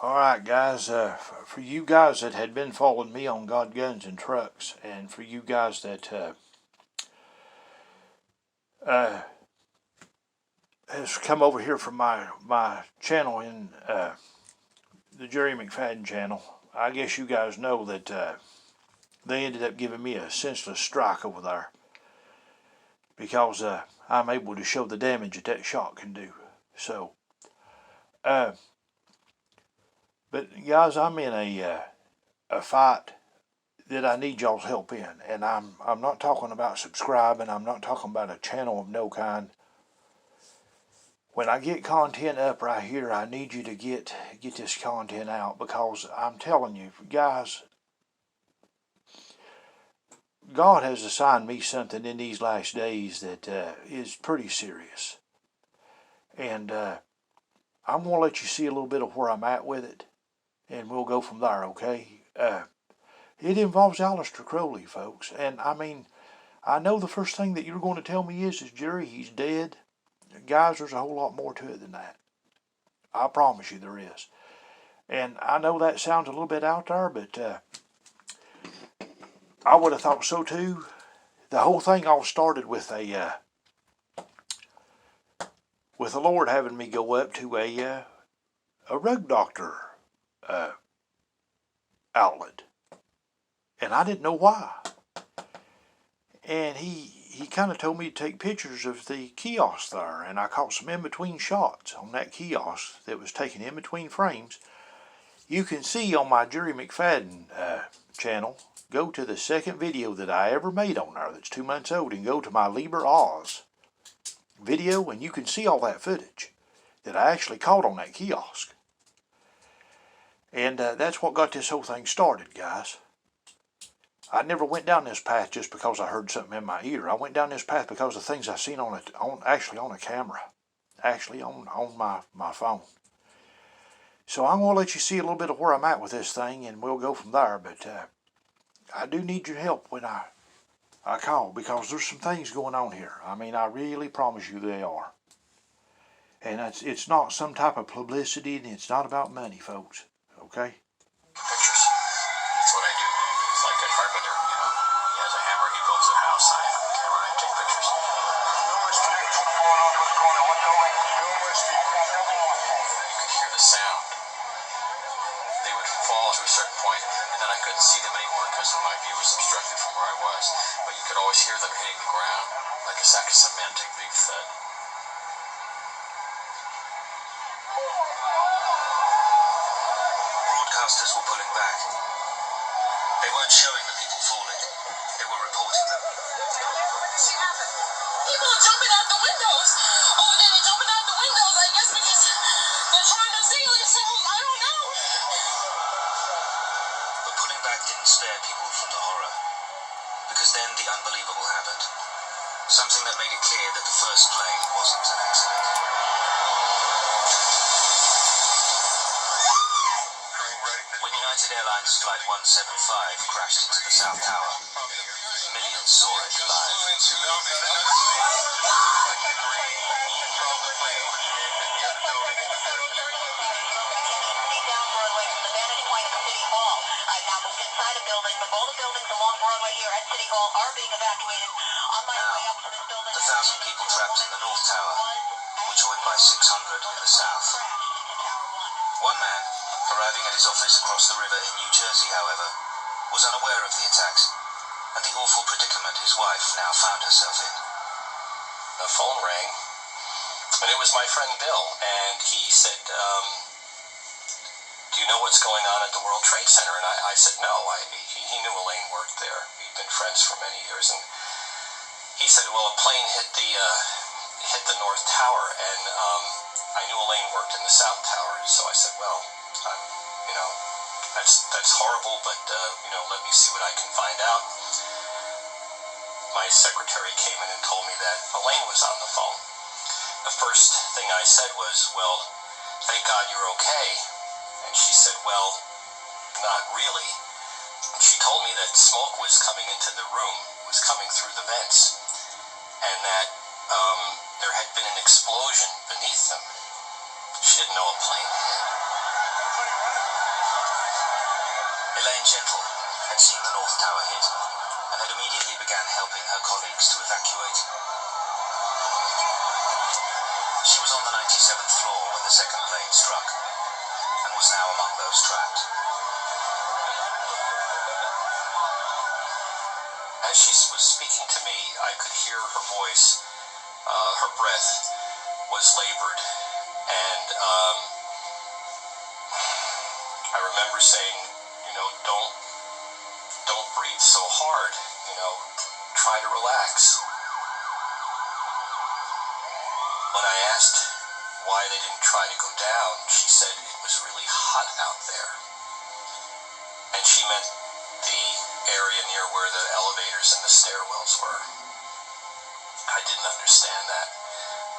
Alright guys, for you guys that had been following me on God, Guns, and Trucks, and for you guys that has come over here from my channel in the Jerry McFadden channel, I guess you guys know that they ended up giving me a senseless strike over there because I'm able to show the damage that shot can do. So, but guys, I'm in a fight that I need y'all's help in, and I'm not talking about subscribing. I'm not talking about a channel of no kind. When I get content up right here, I need you to get this content out, because I'm telling you guys, God has assigned me something in these last days that is pretty serious, and I'm going to let you see a little bit of where I'm at with it, and we'll go from there, okay? It involves Allister Crowley, folks, and I mean, I know the first thing that you're going to tell me is Jerry, he's dead. Guys, there's a whole lot more to it than that. I promise you there is. And I know that sounds a little bit out there, but I would have thought so too. The whole thing all started with the Lord having me go up to a rug doctor outlet, and I didn't know why. And he kind of told me to take pictures of the kiosk there, and I caught some in-between shots on that kiosk that was taken in between frames. You can see on my Jerry McFadden channel, go to the second video that I ever made on there that's 2 months old, and go to my Liber Oz video, and you can see all that footage that I actually caught on that kiosk. And that's what got this whole thing started, guys. I never went down this path just because I heard something in my ear. I went down this path because of things I seen on a camera, actually on my phone. So I'm going to let you see a little bit of where I'm at with this thing, and we'll go from there. But I do need your help when I call, because there's some things going on here. I mean, I really promise you they are. And it's not some type of publicity, and it's not about money, folks. Okay? Pictures. That's what I do. It's like a carpenter, you know. He has a hammer, he builds a house. I have a camera, I take pictures. Numerous people. What's going on? What's going on? What's going on? Numerous people. You could hear the sound. They would fall to a certain point, and then I couldn't see them anymore because my view was obstructed from where I was. But you could always hear them hitting the ground, like a sack of cement, a big thud. Broadcasters were pulling back. They weren't showing the people falling. They were reporting them. People are jumping out the windows. Oh, they're jumping out the windows, I guess, because they're trying to see themselves. I don't know. But pulling back didn't spare people from the horror. Because then the unbelievable happened. Something that made it clear that the first plane wasn't an accident. When United Airlines Flight 175 crashed into the South Tower, millions saw it live. The 1,000 people trapped in the North Tower were joined by 600 in the South. One man, arriving at his office across the river in New Jersey, however, was unaware of the attacks and the awful predicament his wife now found herself in. The phone rang, and it was my friend Bill, and he said, do you know what's going on at the World Trade Center? And I said, no. He knew Elaine worked there. We'd been friends for many years, and he said, well, a plane hit the North Tower, and I knew Elaine worked in the South Tower. So I said, well, that's horrible, but let me see what I can find out. My secretary came in and told me that Elaine was on the phone. The first thing I said was, well, thank God you're okay. And she said, well, not really. And she told me that smoke was coming into the room, was coming through the vents, and that there had been an explosion beneath them. She didn't know a plane hit. Elaine Gentle had seen the North Tower hit and had immediately began helping her colleagues to evacuate. She was on the 97th floor when the second plane struck and was now among those trapped. As she was speaking to me, I could hear her voice. Her breath was labored, and I remember saying, don't breathe so hard, try to relax. When I asked why they didn't try to go down, she said it was really hot out there. And she meant the area near where the elevators and the stairwells were. I didn't understand that,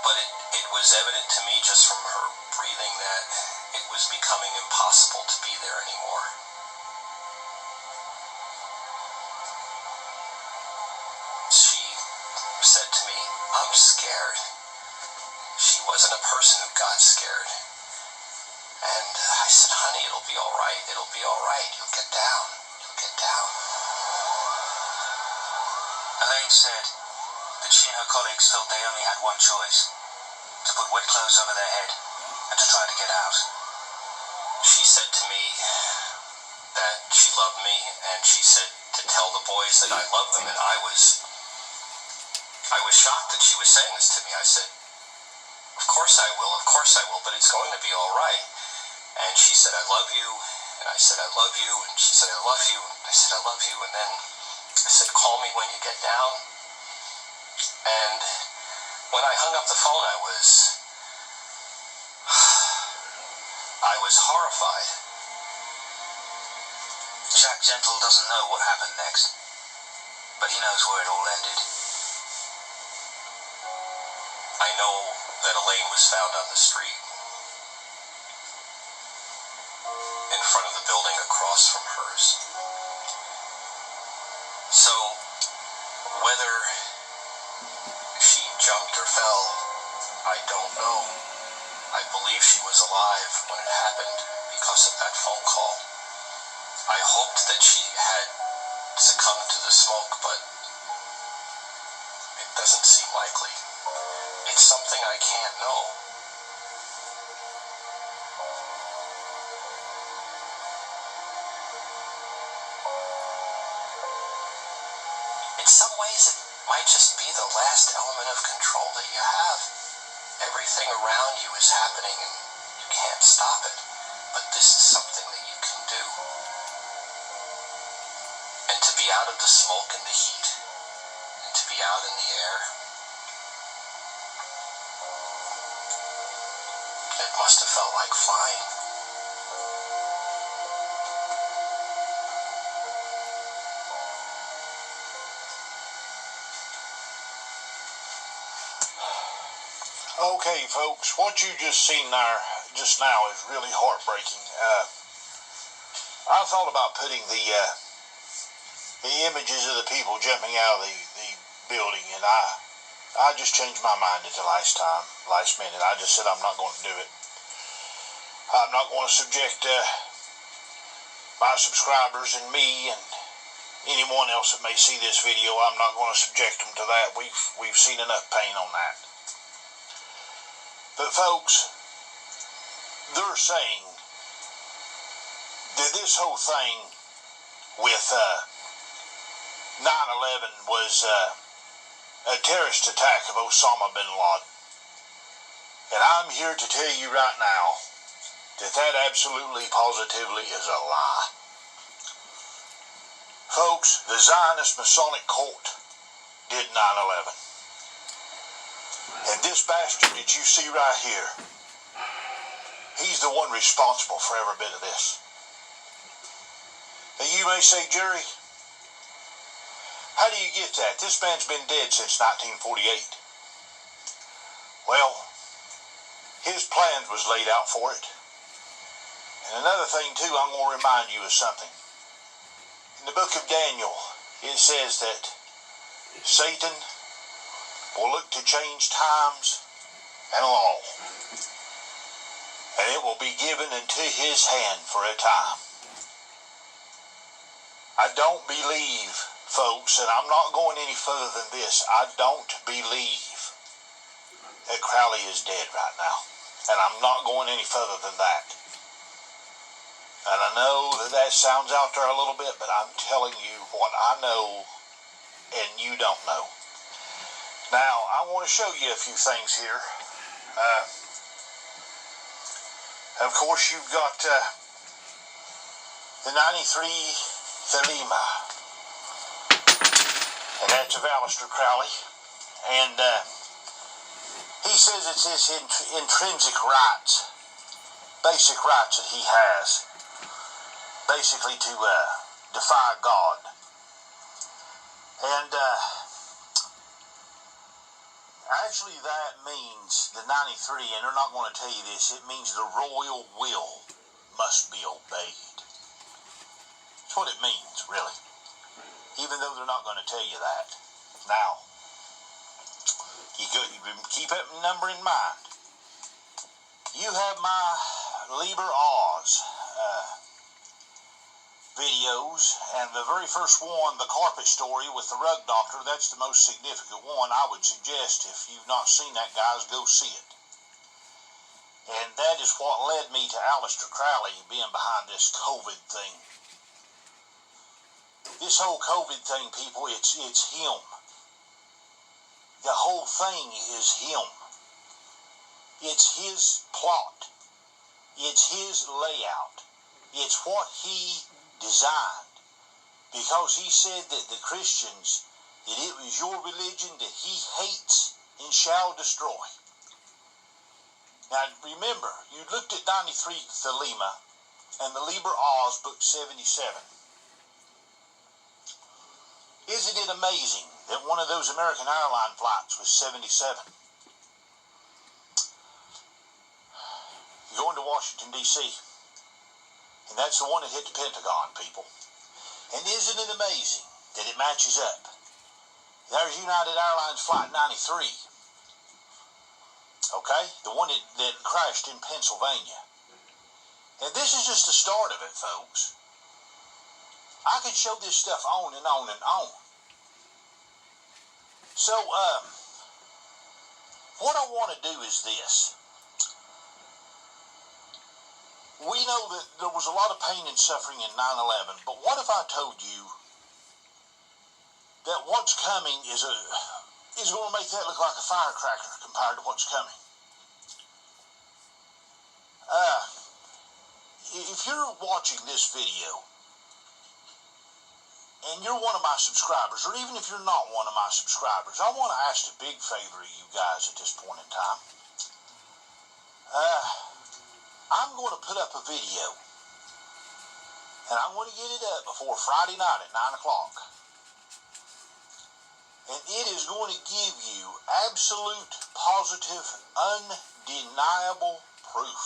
but it was evident to me just from her breathing that it was becoming impossible to be there anymore. She said to me, "I'm scared." She wasn't a person who got scared. And I said, "Honey, it'll be all right. It'll be all right. You'll get down. You'll get down." Elaine said that she and her colleagues felt they only had one choice: to put wet clothes over their head and to try to get out. She said to me that she loved me, and she said to tell the boys that I loved them, and I was shocked that she was saying this to me. I said, of course I will, but it's going to be all right. And she said, "I love you," and I said, "I love you," and she said, "I love you," and I said, "I love you," and then I said, "Call me when you get down." And when I hung up the phone, I was horrified. Jack Gentle doesn't know what happened next, but he knows where it all ended. I know that Elaine was found on the street in front of the building across from hers. So, whether she jumped or fell, I don't know. I believe she was alive when it happened because of that phone call. I hoped that she had succumbed to the smoke, but it doesn't seem likely. It's something I can't know. In some ways, it might just be the last element of control that you have. Everything around you is happening and you can't stop it. But this is something that you can do. And to be out of the smoke and the heat, and to be out in the air, it must have felt like flying. Okay, folks, what you just seen there just now is really heartbreaking. I thought about putting the images of the people jumping out of the building, and I just changed my mind at the last minute. I just said I'm not going to do it. I'm not going to subject my subscribers and me and anyone else that may see this video. I'm not going to subject them to that. We've seen enough pain on that. But folks, they're saying that this whole thing with 9/11 was a terrorist attack of Osama bin Laden. And I'm here to tell you right now that absolutely positively is a lie. Folks, the Zionist Masonic Court did 9/11. And this bastard that you see right here, he's the one responsible for every bit of this. And you may say, Jerry, how do you get that? This man's been dead since 1948. Well, his plans was laid out for it. And another thing, too, I'm going to remind you of something. In the book of Daniel, it says that Satan will look to change times and law, and it will be given into his hand for a time. I don't believe, folks, and I'm not going any further than this, I don't believe that Crowley is dead right now. And I'm not going any further than that. And I know that that sounds out there a little bit, but I'm telling you what I know and you don't know. Now, I want to show you a few things here. Of course, you've got the 93 Thelema, and that's of Allister Crowley. And he says it's his intrinsic rights, basic rights that he has, basically to defy God. And actually that means the 93, and they're not going to tell you this, it means the royal will must be obeyed. That's what it means, really. Even though they're not going to tell you that. Now, you keep that number in mind. You have my Liber Oz videos, and the very first one, the carpet story with the rug doctor, that's the most significant one. I would suggest, if you've not seen that, guys, go see it. And that is what led me to Allister Crowley being behind this COVID thing. This whole COVID thing, people, it's him. The whole thing is him. It's his plot. It's his layout. It's what he designed. Because he said that the Christians, that it was your religion that he hates and shall destroy. Now remember, you looked at 93 Thelema and the Liber Oz, book 77. Isn't it amazing that one of those American airline flights was 77? You're going to Washington, D.C., and that's the one that hit the Pentagon, people. And isn't it amazing that it matches up? There's United Airlines Flight 93. Okay? The one that crashed in Pennsylvania. And this is just the start of it, folks. I could show this stuff on and on and on. So, what I want to do is this. We know that there was a lot of pain and suffering in 9/11, but what if I told you that what's coming is going to make that look like a firecracker compared to what's coming? If you're watching this video, and you're one of my subscribers, or even if you're not one of my subscribers, I want to ask a big favor of you guys at this point in time. I'm going to put up a video, and I'm going to get it up before Friday night at 9 o'clock. And it is going to give you absolute, positive, undeniable proof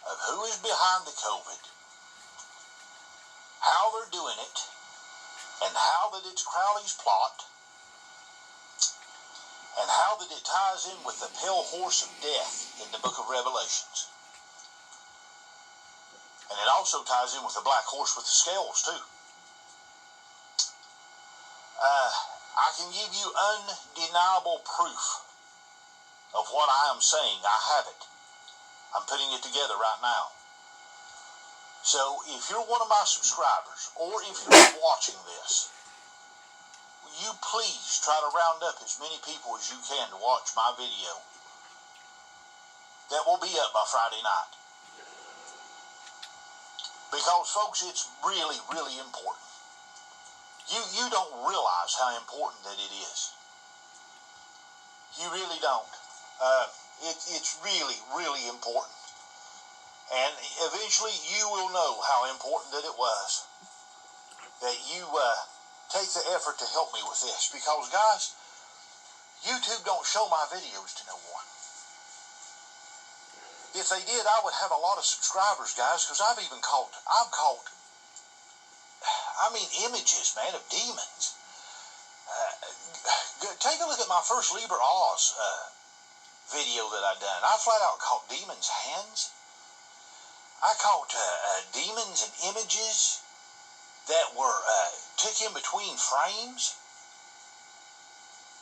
of who is behind the COVID, how they're doing it, and how that it's Crowley's plot, and how that it ties in with the pale horse of death in the book of Revelations. And it also ties in with the black horse with the scales, too. I can give you undeniable proof of what I am saying. I have it. I'm putting it together right now. So, if you're one of my subscribers, or if you're watching this, you please try to round up as many people as you can to watch my video. That will be up by Friday night. Because, folks, it's really, really important. You don't realize how important that it is. You really don't. It's really, really important. And eventually you will know how important that it was that you take the effort to help me with this. Because, guys, YouTube don't show my videos to no one. If they did, I would have a lot of subscribers, guys, because I've caught images, man, of demons. Take a look at my first Liber Oz video that I done. I flat out caught demons' hands. I caught demons and images that were took in between frames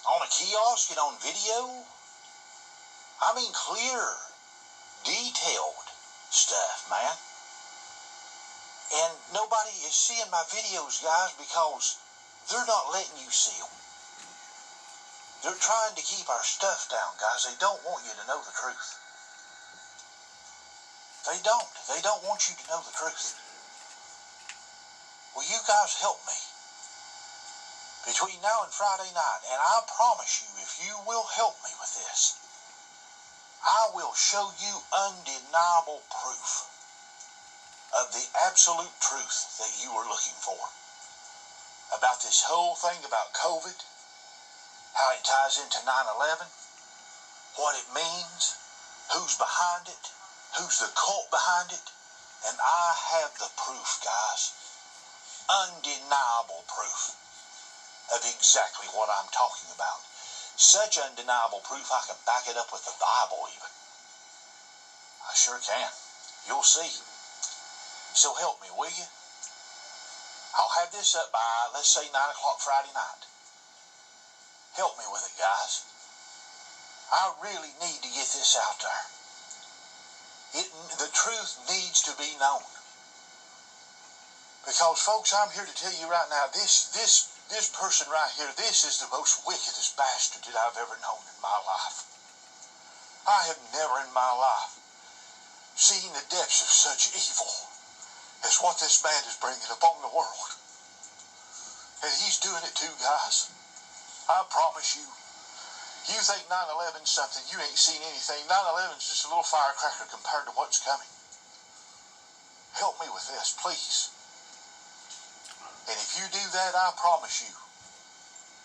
on a kiosk and on video. I mean, clear, detailed stuff, man. And nobody is seeing my videos, guys, because they're not letting you see them. They're trying to keep our stuff down, guys. They don't want you to know the truth. They don't. They don't want you to know the truth. Will you guys help me between now and Friday night? And I promise you, if you will help me with this, I will show you undeniable proof of the absolute truth that you were looking for about this whole thing about COVID, how it ties into 9/11, what it means, who's behind it, who's the cult behind it. And I have the proof, guys, undeniable proof of exactly what I'm talking about. Such undeniable proof I can back it up with the Bible even. I sure can. You'll see. So help me, will you? I'll have this up by, let's say, 9 o'clock Friday night. Help me with it, guys. I really need to get this out there. The truth needs to be known. Because, folks, I'm here to tell you right now, this person right here, this is the most wickedest bastard that I've ever known in my life. I have never in my life seen the depths of such evil as what this man is bringing upon the world. And he's doing it too, guys. I promise you. You think 9/11's something, you ain't seen anything. 9/11's just a little firecracker compared to what's coming. Help me with this, please. And if you do that, I promise you,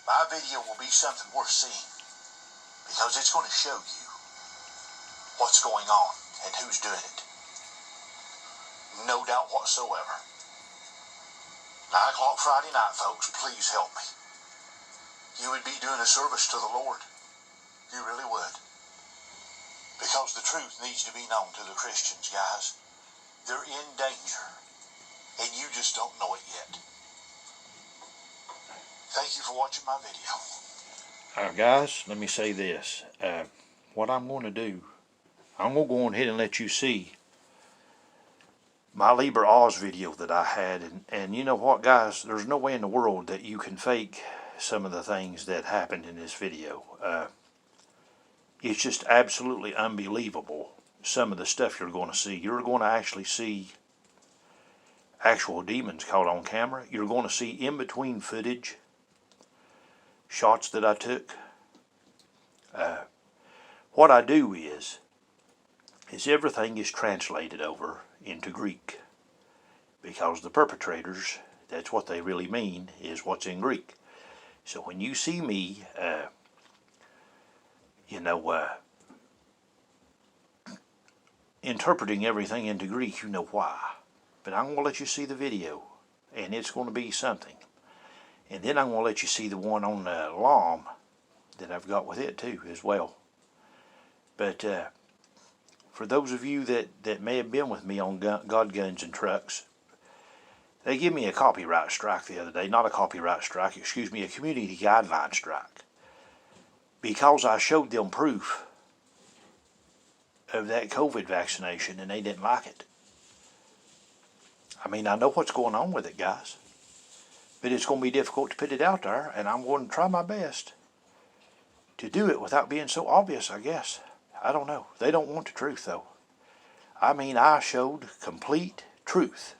my video will be something worth seeing. Because it's going to show you what's going on and who's doing it. No doubt whatsoever. 9 o'clock Friday night, folks, please help me. You would be doing a service to the Lord. You really would. Because the truth needs to be known to the Christians, guys. They're in danger. And you just don't know it yet. Thank you for watching my video. Guys, let me say this. What I'm going to do, I'm going to go on ahead and let you see my Liber Oz video that I had. And you know what, guys? There's no way in the world that you can fake some of the things that happened in this video. It's just absolutely unbelievable, some of the stuff you're going to see. You're going to actually see actual demons caught on camera. You're going to see in-between footage, shots that I took. What I do is everything is translated over into Greek, because the perpetrators, that's what they really mean, is what's in Greek. So when you see me, interpreting everything into Greek, you know why. But I'm going to let you see the video, and it's going to be something. And then I'm going to let you see the one on the LOM that I've got with it too as well. But for those of you that may have been with me on God, Guns, and Trucks, they gave me a copyright strike the other day. Not a copyright strike, excuse me, a community guideline strike. Because I showed them proof of that COVID vaccination and they didn't like it. I mean, I know what's going on with it, guys. But it's going to be difficult to put it out there, and I'm going to try my best to do it without being so obvious, I guess. I don't know. They don't want the truth, though. I mean, I showed complete truth.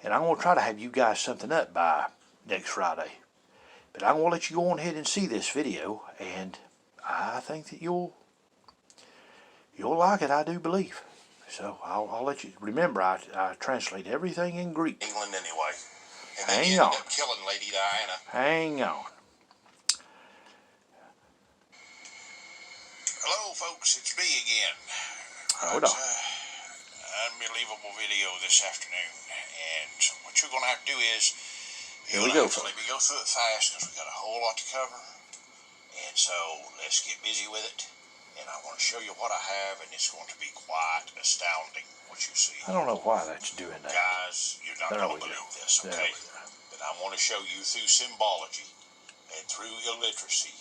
And I'm going to try to have you guys something up by next Friday. But I'm going to let you go on ahead and see this video, and I think that you'll like it, I do believe. So I'll let you remember. I translate everything in Greek. England anyway. And then Hang you ended on. up killing Lady Diana. Hang on. Hello, folks. It's me again. Hold on. Unbelievable video this afternoon. And what you're going to have to do is Here we go, let me go through it fast because we got a whole lot to cover. And so let's get busy with it. and I want to show you what I have, and it's going to be quite astounding what you see. I don't know why that's doing that. Guys, you're not There going we to go. believe this, There okay? we go. But I want to show you through symbology and through illiteracy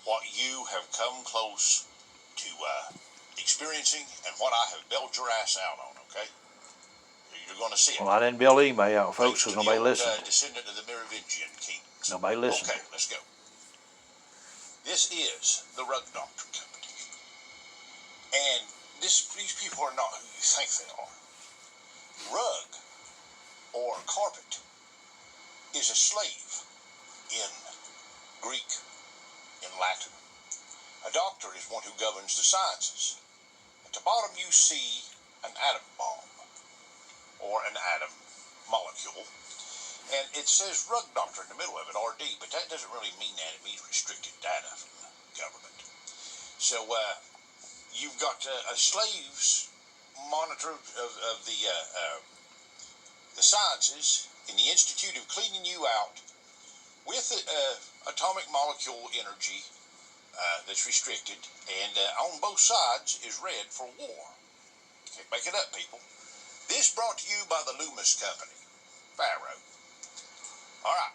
what you have come close to experiencing and what I have bailed your ass out on, okay? You're going to see it. Well, I didn't build anybody out, folks, Thanks because to the nobody old, listened. descendant of the Merovingian kings. Nobody listened. Okay, let's go. This is the Rug Doctor Company. And these people are not who you think they are. Rug, or carpet, is a slave in Greek, in Latin. A doctor is one who governs the sciences. At the bottom you see an atom bomb, or an atom molecule, and it says Rug Doctor in the middle of it, RD, but that doesn't really mean that. It means restricted data from the government. So you've got a slave's monitor of the sciences in the Institute of Cleaning You Out with atomic molecule energy that's restricted, and on both sides is red for war. Can't make it up, people. This brought to you by the Loomis Company, Pharaoh. All right,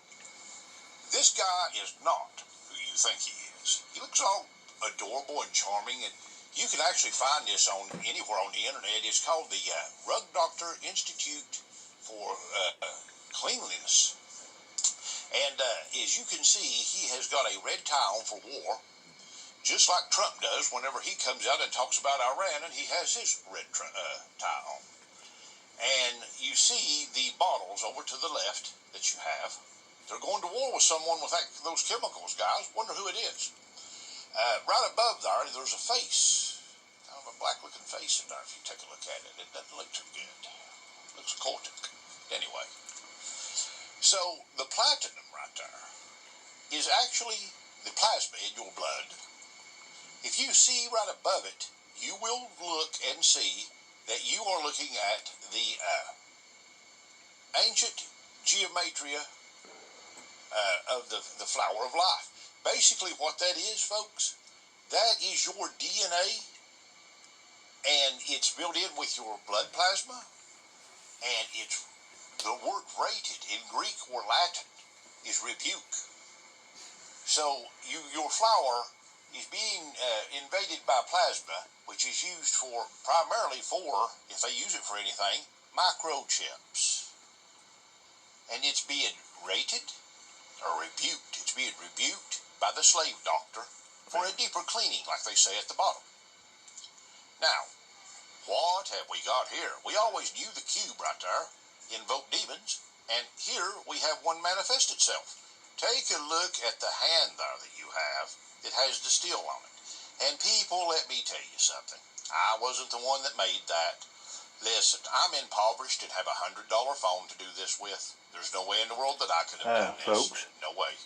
this guy is not who you think he is. He looks all adorable and charming, and you can actually find this on anywhere on the internet. It's called the Rug Doctor Institute for Cleanliness. And as you can see, he has got a red tie on for war, just like Trump does whenever he comes out and talks about Iran, and he has his red tie on. And you see the bottles over to the left that you have. They're going to war with someone with those chemicals, guys. Wonder who it is. Right above there, there's a face. Kind of a black-looking face in there if you take a look at it. It doesn't look too good. Looks cultic. Anyway. So, the platinum right there is actually the plasma in your blood. If you see right above it, you will look and see that you are looking at the ancient geometria of the flower of life. Basically what that is, folks, that is your DNA, and it's built in with your blood plasma, and it's the word rated in Greek or Latin is rebuke. So your flower is being invaded by plasma, which is used primarily for, if they use it for anything, microchips. And it's being rated or rebuked. It's being rebuked by the slave doctor for a deeper cleaning, like they say at the bottom. Now, what have we got here? We always knew the cube right there, invoke demons, and here we have one manifest itself. Take a look at the hand there that you have. It has the steel on it. And people, let me tell you something. I wasn't the one that made that. Listen, I'm impoverished and have a $100 phone to do this with. There's no way in the world that I could have done this. Folks, no way.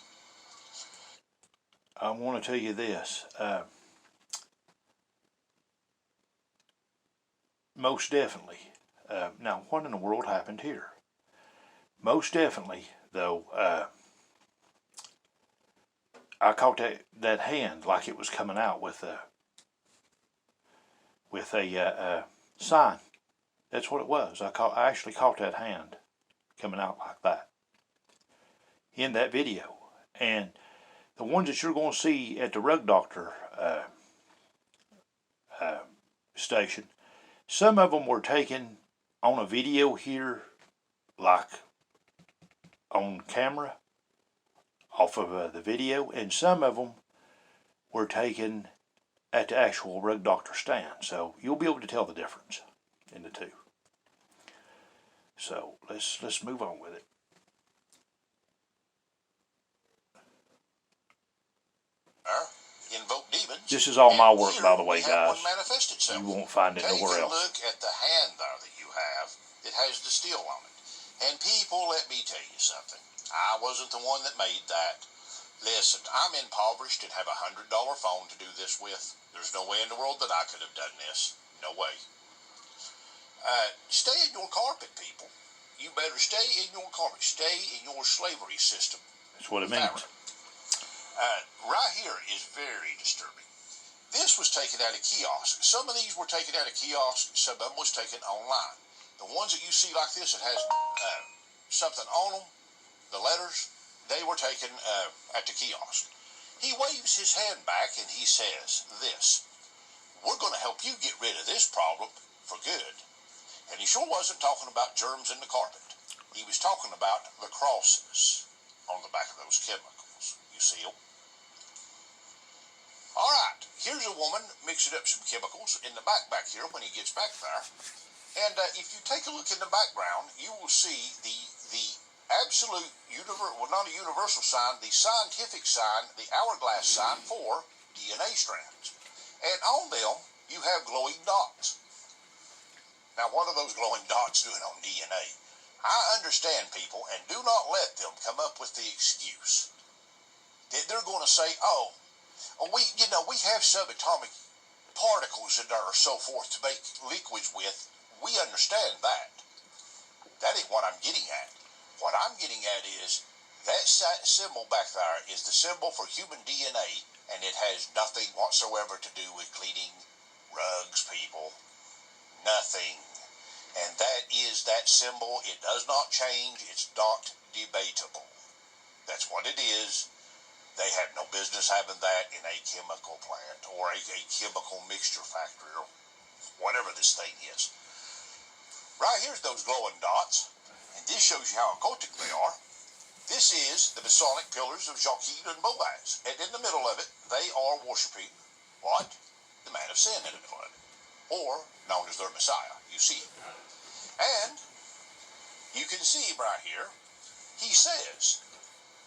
I want to tell you this. Most definitely. Now, what in the world happened here? Most definitely, though, I caught that hand like it was coming out with a sign. That's what it was. I actually caught that hand coming out like that in that video. And the ones that you're going to see at the Rug Doctor station, some of them were taken on a video here, like on camera, off of the video, and some of them were taken at the actual Rug Doctor stand. So you'll be able to tell the difference in the two. So let's move on with it. Invoke demons. This is all my And work, here by the way, we have guys. one manifest itself. You won't find it nowhere Take a else. look at the hand there that you have. It has the steel on it. And people, let me tell you something. I wasn't the one that made that. Listen, I'm impoverished and have a $100 phone to do this with. There's no way in the world that I could have done this. No way. Stay in your carpet, people. You better stay in your carpet. Stay in your slavery system. That's what it means. Right here is very disturbing. This was taken out of kiosks. Some of these were taken out of kiosks. Some of them was taken online. The ones that you see like this that has something on them, the letters, they were taken at the kiosk. He waves his hand back and he says this: we're going to help you get rid of this problem for good. And he sure wasn't talking about germs in the carpet. He was talking about the crosses on the back of those chemicals. You see them? All right, here's a woman mixing up some chemicals in the back here when he gets back there. And if you take a look in the background, you will see the absolute, well, not a universal sign, the scientific sign, the hourglass sign for DNA strands. And on them, you have glowing dots. Now, what are those glowing dots doing on DNA? I understand, people, and do not let them come up with the excuse that they're going to say, oh, we have subatomic particles in there or so forth to make liquids with. We understand that. That ain't what I'm getting at. What I'm getting at is that symbol back there is the symbol for human DNA, and it has nothing whatsoever to do with cleaning rugs, people. Nothing. And that is that symbol. It does not change. It's not debatable. That's what it is. They have no business having that in a chemical plant or a chemical mixture factory or whatever this thing is. Right here's those glowing dots, and this shows you how occultic they are. This is the Masonic pillars of Joachim and Boaz, and in the middle of it, they are worshiping what? The man of sin in the middle of it, or known as their Messiah. You see him. And you can see him right here. He says,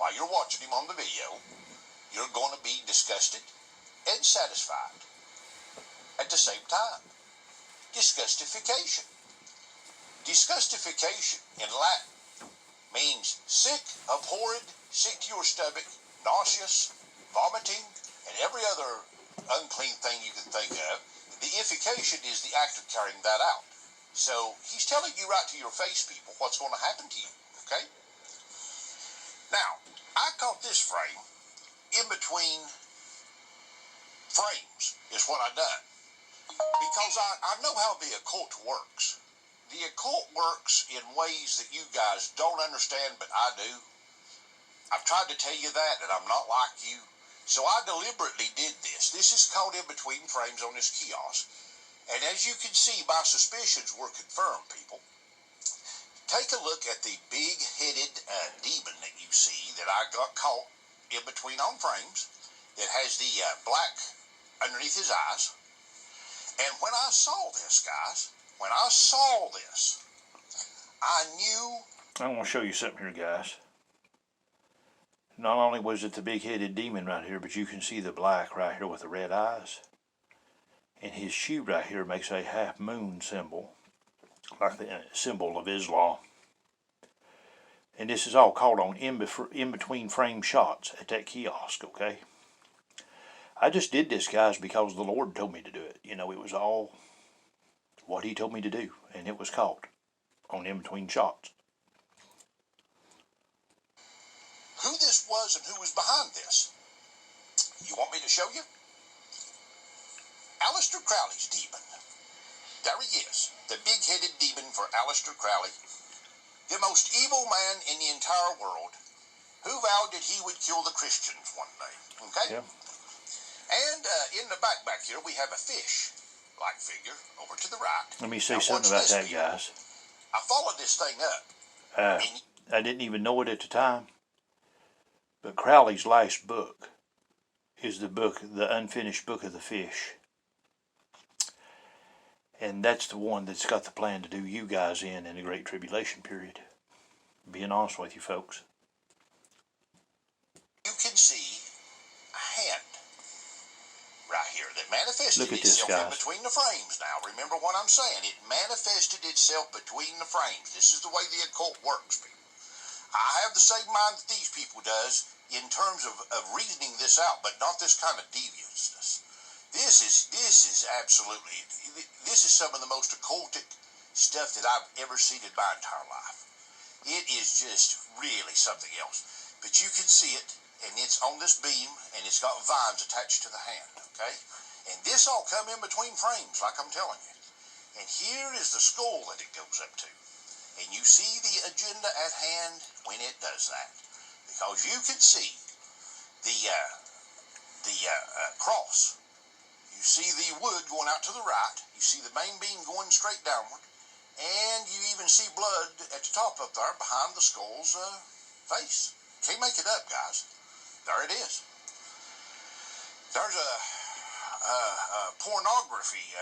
while you're watching him on the video, you're going to be disgusted and satisfied at the same time. Disgustification. Disgustification in Latin means sick, abhorred, sick to your stomach, nauseous, vomiting, and every other unclean thing you can think of. The ification is the act of carrying that out. So he's telling you right to your face, people, what's going to happen to you, okay? Now, I caught this frame in between frames is what I done. Because I know how the occult works. The occult works in ways that you guys don't understand, but I do. I've tried to tell you that, and I'm not like you. So I deliberately did this. This is caught in between frames on this kiosk. And as you can see, my suspicions were confirmed, people. Take a look at the big-headed demon that you see that I got caught in between on frames that has the black underneath his eyes. And when I saw this, guys, when I saw this, I knew... I want to show you something here, guys. Not only was it the big-headed demon right here, but you can see the black right here with the red eyes. And his shoe right here makes a half-moon symbol, like the symbol of Islam. And this is all caught on in-between frame shots at that kiosk, okay? I just did this, guys, because the Lord told me to do it. You know, it was all what He told me to do, and it was caught on in-between shots. Who this was and who was behind this? You want me to show you? Allister Crowley's demon. There he is, the big-headed demon for Allister Crowley, the most evil man in the entire world, who vowed that he would kill the Christians one day. Okay? Yeah. And in the back here, we have a fish-like figure over to the right. Let me say now, something about that, people? guys. I followed this thing up. I didn't even know it at the time, but Crowley's last book is the unfinished book of the fish. And that's the one that's got the plan to do you guys in the Great Tribulation period. Being honest with you folks. You can see a hand right here that manifested this, itself guys. in between the frames now. Remember what I'm saying. It manifested itself between the frames. This is the way the occult works, people. I have the same mind that these people does in terms of reasoning this out, but not this kind of deviousness. This is absolutely, this is some of the most occultic stuff that I've ever seen in my entire life. It is just really something else. But you can see it, and it's on this beam, and it's got vines attached to the hand, okay? And this all come in between frames, like I'm telling you. And here is the skull that it goes up to. And you see the agenda at hand when it does that. Because you can see the cross. You see the wood going out to the right. You see the main beam going straight downward. And you even see blood at the top up there behind the skull's face. Can't make it up, guys. There it is. There's a pornography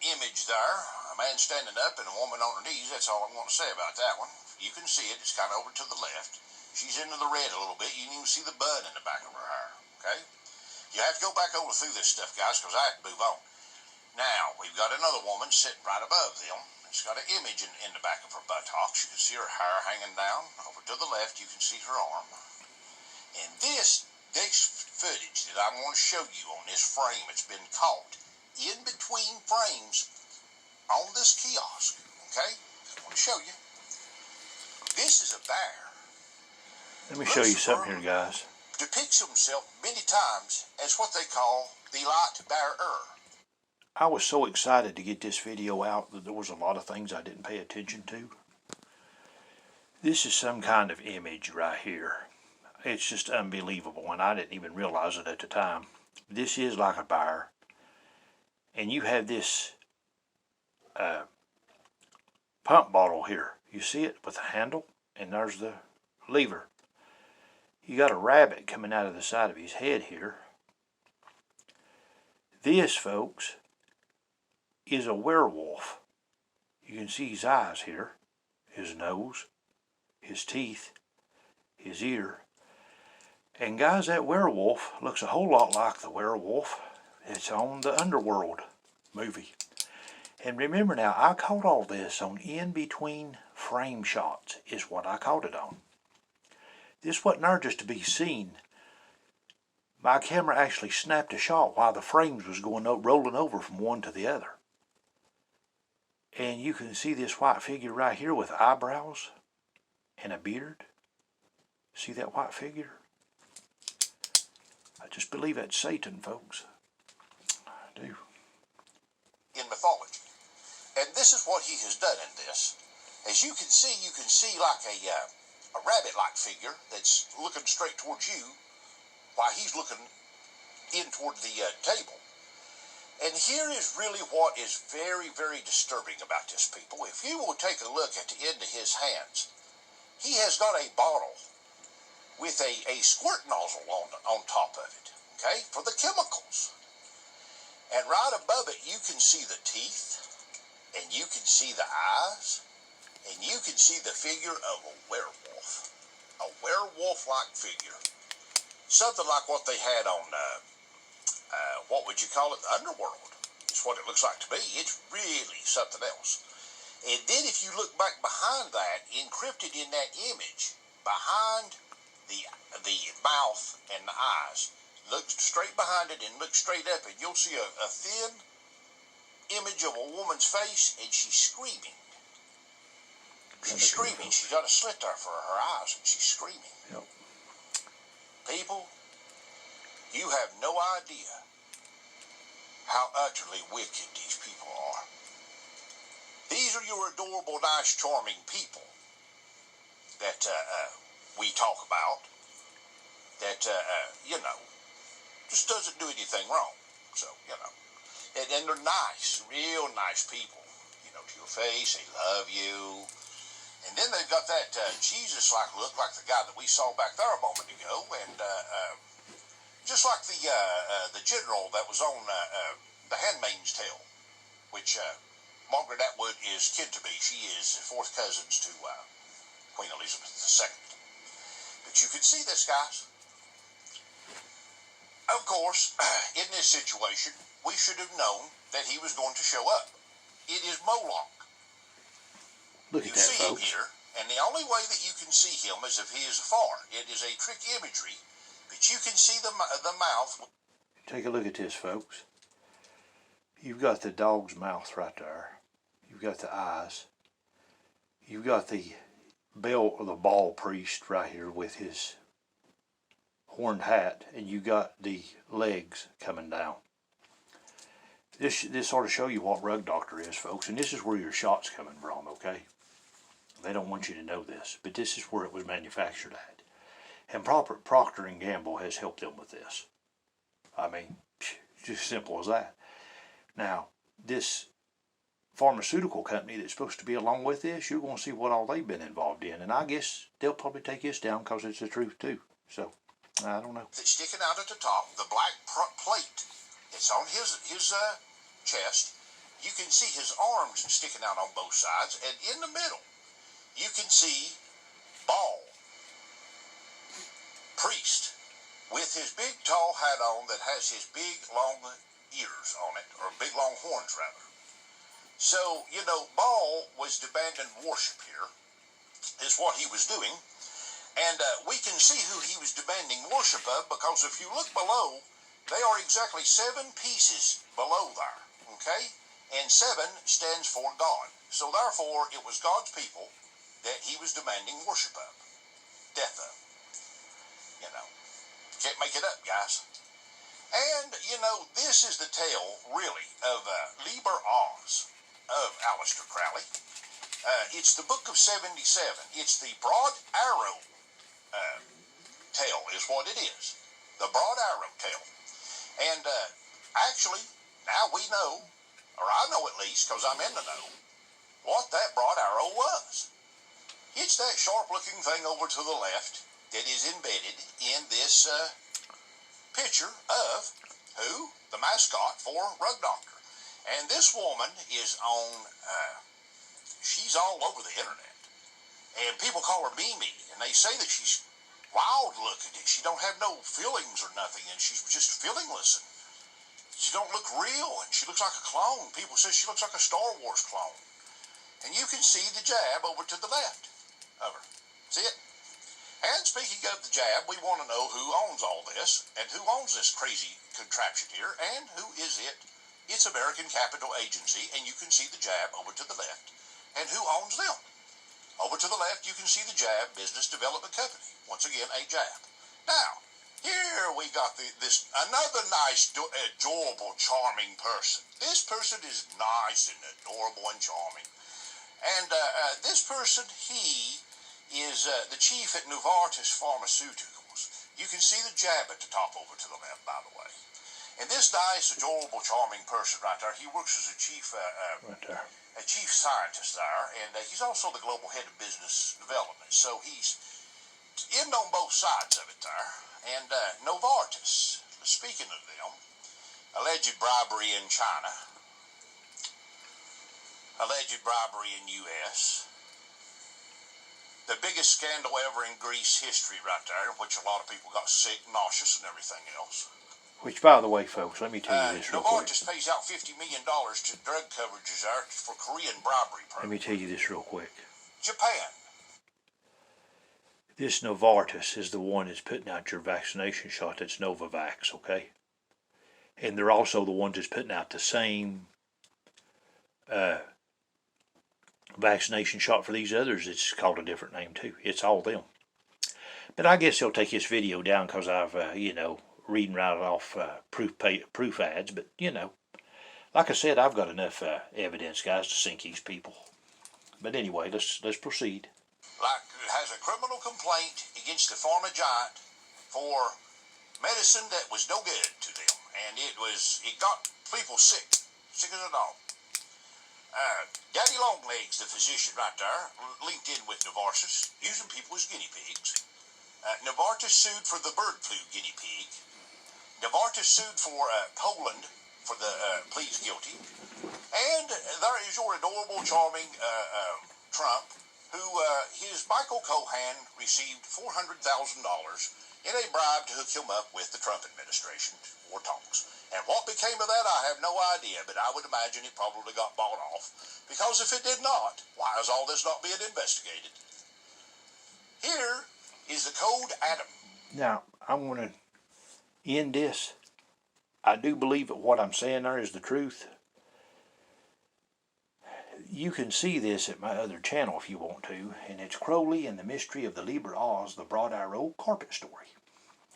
image there. A man standing up and a woman on her knees. That's all I'm going to say about that one. You can see it. It's kind of over to the left. She's into the red a little bit. You can even see the bud in the back of her hair. Okay? You have to go back over through this stuff, guys, because I have to move on. Now, we've got another woman sitting right above them. It's got an image in the back of her buttocks. You can see her hair hanging down. Over to the left, you can see her arm. And this footage that I'm going to show you on this frame, it's been caught in between frames on this kiosk. Okay? I want to show you. This is a bear. Let me show you something here, guys. Depicts himself many times as what they call the light bearer. I was so excited to get this video out that there was a lot of things I didn't pay attention to. This is some kind of image right here. It's just unbelievable, and I didn't even realize it at the time. This is like a bear. And you have this pump bottle here. You see it with the handle, and there's the lever. You got a rabbit coming out of the side of his head here. This, folks, is a werewolf. You can see his eyes here, his nose, his teeth, his ear. And guys, that werewolf looks a whole lot like the werewolf that's on the Underworld movie. And remember now, I caught all this on in-between frame shots is what I caught it on. This wasn't there just to be seen. My camera actually snapped a shot while the frames was rolling over from one to the other. And you can see this white figure right here with eyebrows and a beard. See that white figure? I just believe that's Satan, folks. I do. In mythology. And this is what he has done in this. As you can see like a rabbit-like figure that's looking straight towards you while he's looking in toward the table. And here is really what is very, very disturbing about this, people. If you will take a look at the end of his hands, he has got a bottle with a squirt nozzle on top of it, okay, for the chemicals. And right above it, you can see the teeth, and you can see the eyes, and you can see the figure of a werewolf-like figure. Something like what they had on, what would you call it, the Underworld. It's what it looks like to be. It's really something else. And then if you look back behind that, encrypted in that image, behind the mouth and the eyes, look straight behind it and look straight up, and you'll see a thin image of a woman's face, and she's screaming. She's screaming. She's got a slit there for her eyes, and she's screaming. Yep. People, you have no idea how utterly wicked these people are. These are your adorable, nice, charming people that we talk about that, just doesn't do anything wrong. So, and they're nice, real nice people, to your face. They love you. And then they've got that Jesus-like look, like the guy that we saw back there a moment ago, and just like the general that was on The Handmaid's Tale, which Margaret Atwood is kin to be. She is fourth cousins to Queen Elizabeth II. But you can see this, guys. Of course, in this situation, we should have known that he was going to show up. It is Moloch. Look at that, folks. You see him folks. here, and the only way that you can see him is if he is afar. It is a trick imagery, but you can see the mouth. Take a look at this, folks. You've got the dog's mouth right there. You've got the eyes. You've got the ball priest right here with his horned hat, and you got the legs coming down. This sort of show you what Rug Doctor is, folks, and this is where your shot's coming from, okay? They don't want you to know this, but this is where it was manufactured at. And Procter & Gamble has helped them with this. I mean, just simple as that. Now, this pharmaceutical company that's supposed to be along with this, you're going to see what all they've been involved in. And I guess they'll probably take this down because it's the truth too. So, I don't know. That's sticking out at the top, the black plate. It's on his chest. You can see his arms sticking out on both sides, and in the middle, you can see Baal, priest, with his big tall hat on that has his big long ears on it, or big long horns rather. So, you know, Baal was demanding worship here, is what he was doing. And we can see who he was demanding worship of, because if you look below, they are exactly 7 pieces below there, okay? And 7 stands for God. So therefore, it was God's people that he was demanding worship of, death of. You know, can't make it up, guys. And, you know, this is the tale, really, of Liber Oz, of Allister Crowley. It's the Book of 77. It's the Broad Arrow tale is what it is. The Broad Arrow tale. And actually, now we know, or I know at least, because I'm in the know, what that broad arrow was. It's that sharp-looking thing over to the left that is embedded in this picture of who? The mascot for Rug Doctor. And this woman is on, she's all over the internet. And people call her Mimi, and they say that she's wild looking, and she don't have no feelings or nothing, and she's just feelingless, and she don't look real, and she looks like a clone. People say she looks like a Star Wars clone. And you can see the jab over to the left of her. See it? And speaking of the jab, we want to know who owns all this, and who owns this crazy contraption here, and who is it? It's American Capital Agency, and you can see the jab over to the left. And who owns them? Over to the left, you can see the JAB Business Development Company. Once again, a JAB. Now, here we got this another nice, adorable, charming person. This person is nice and adorable and charming. And this person, he is the chief at Novartis Pharmaceuticals. You can see the JAB at the top over to the left, by the way. And this nice, adorable, charming person right there, he works as a chief right there. A chief scientist there, and he's also the global head of business development. So he's in on both sides of it there. And Novartis, speaking of them, alleged bribery in China, alleged bribery in U.S., the biggest scandal ever in Greece history right there, in which a lot of people got sick, nauseous, and everything else. Which, by the way, folks, let me tell you this real quick. Novartis pays out $50 million to drug coverages there for Korean bribery programs. Let me tell you this real quick. Japan. This Novartis is the one that's putting out your vaccination shot that's Novavax, okay? And they're also the ones that's putting out the same vaccination shot for these others. It's called a different name, too. It's all them. But I guess they'll take this video down because I've, reading right off proof ads, but like I said, I've got enough evidence, guys, to sink these people. But anyway, let's proceed. Like it has a criminal complaint against the pharma giant for medicine that was no good to them, and it got people sick as a dog. Daddy Longlegs, the physician right there, linked in with Novartis, using people as guinea pigs. Novartis sued for the bird flu guinea pig. Novartis sued for Poland for the pleads guilty. And there is your adorable, charming Trump, who his Michael Cohen received $400,000 in a bribe to hook him up with the Trump administration for talks. And what became of that, I have no idea, but I would imagine it probably got bought off. Because if it did not, why is all this not being investigated? Here is the Code Adam. Now, I want to end this. I do believe that what I'm saying there is the truth. You can see this at my other channel if you want to, and it's Crowley and the Mystery of the Liber Oz, the Broad Arrow Carpet Story.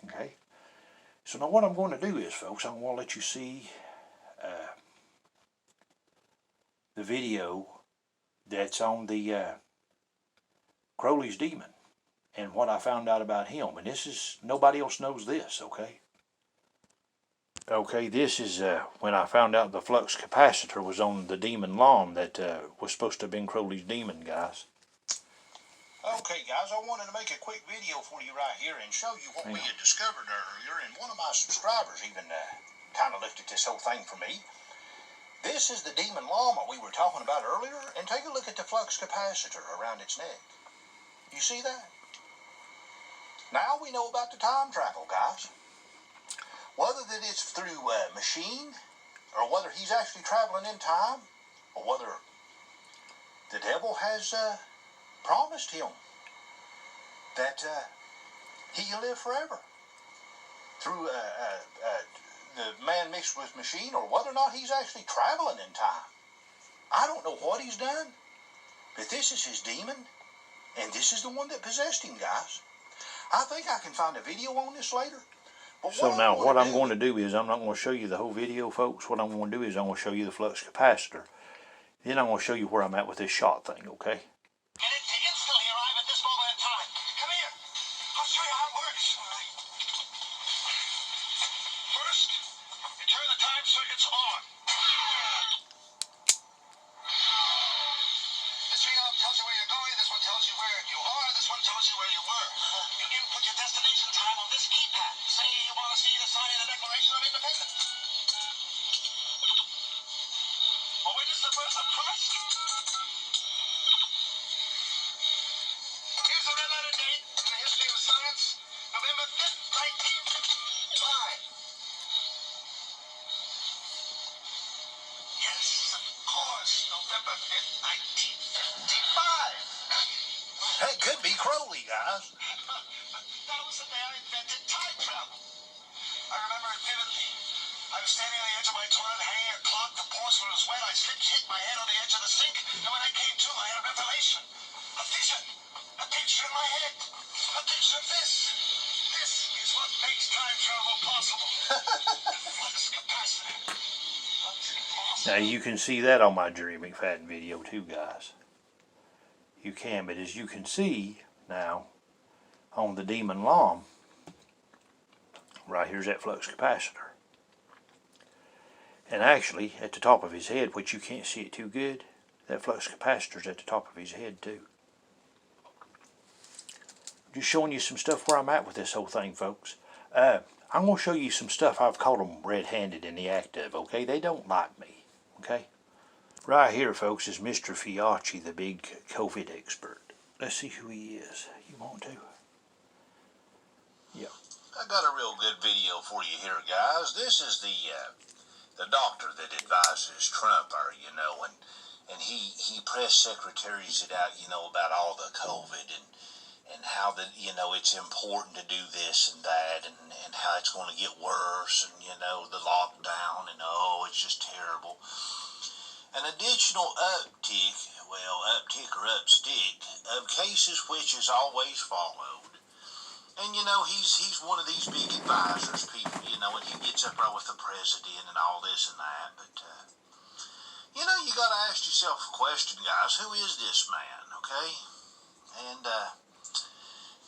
Okay? So now what I'm going to do is, folks, I'm going to let you see the video that's on the Crowley's demon and what I found out about him. And this is, nobody else knows this, okay? Okay, this is when I found out the flux capacitor was on the demon lawn that was supposed to have been Crowley's demon, guys. Okay, guys, I wanted to make a quick video for you right here and show you what we had discovered earlier, and one of my subscribers even kind of lifted this whole thing for me. This is the demon llama we were talking about earlier, and take a look at the flux capacitor around its neck. You see that? Now we know about the time travel, guys. Whether that it's through a machine, or whether he's actually traveling in time, or whether the devil has promised him that he'll live forever through the man mixed with machine, or whether or not he's actually traveling in time. I don't know what he's done, but this is his demon, and this is the one that possessed him, guys. I think I can find a video on this later. So now what I'm going to do is, I'm not going to show you the whole video, folks. What I'm going to do is I'm going to show you the flux capacitor. Then I'm going to show you where I'm at with this shot thing, okay? And it instantly arrive at this moment in time. Come here. I'll show you how it works. First, you turn the time circuits on. This readout tells you where you're going. This one tells you where you are. This one tells you where you were. You input your destination time on this keypad. Say you want to see the sign of the Declaration of Independence. Well, when is the birth of Christ? Here's a red letter date in the history of science, November 5th, 1955. Yes, of course, November 5th, 1955. That could be Crowley, guys. That was the day I invented time travel. I remember it vividly. I was standing on the edge of my toilet, hanging a clock. The porcelain was wet. I slipped, hit my head on the edge of the sink, and when I came to, I had a revelation. A vision. A picture in my head. A picture of this. This is what makes time travel possible. The flux capacitor. Now you can see that on my Jerry McFadden video too, guys. You can, but as you can see now on the demon llama, right here's that flux capacitor. And actually at the top of his head, which you can't see it too good, that flux capacitor's at the top of his head too. Just showing you some stuff where I'm at with this whole thing, folks. I'm going to show you some stuff I've caught them red-handed in the act of, okay? They don't like me, okay? Right here, folks, is Mr. Fiacci, the big COVID expert. Let's see who he is. You want to? Yeah. I got a real good video for you here, guys. This is the doctor that advises Trump, and he press secretaries it out, about all the COVID and how that, it's important to do this and that, and how it's going to get worse, and, the lockdown, and it's just terrible. An additional uptick or upstick of cases which is always followed. And, he's one of these big advisors, people, and he gets up there with the president and all this and that. But, you got to ask yourself a question, guys. Who is this man, okay? And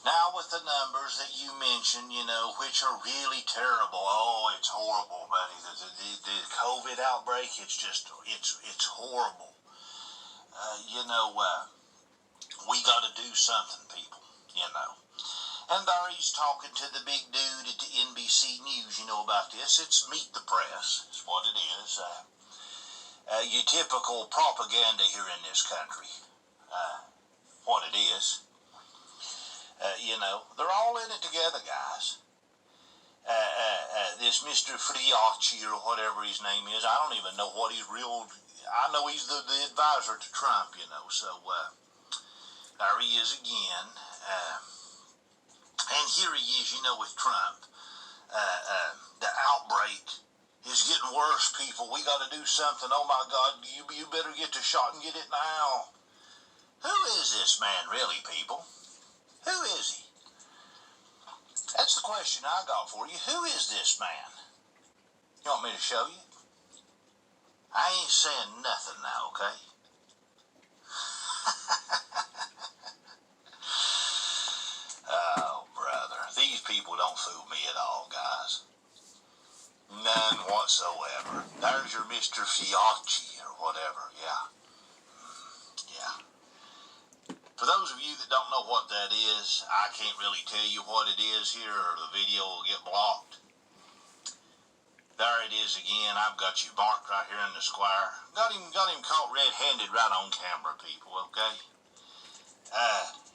now with the numbers that you mentioned, which are really terrible. Oh, it's horrible, buddy. The COVID outbreak, it's horrible. We got to do something, people, And there he's talking to the big dude at the NBC News, about this. It's Meet the Press, is what it is. Your typical propaganda here in this country. What it is. They're all in it together, guys. This Mr. Fiacci or whatever his name is, I don't even know what his real... I know he's the advisor to Trump, so there he is again. And here he is, with Trump. The outbreak is getting worse, people. We got to do something. Oh, my God, you better get the shot and get it now. Who is this man, really, people? Who is he? That's the question I got for you. Who is this man? You want me to show you? I ain't saying nothing now, okay? Oh, brother, these people don't fool me at all, guys. None whatsoever. There's your Mr. Fiocchi or whatever, yeah. Yeah. For those of you that don't know what that is, I can't really tell you what it is here or the video will get blocked. There it is again. I've got you marked right here in the square. Got him caught red-handed right on camera, people, okay?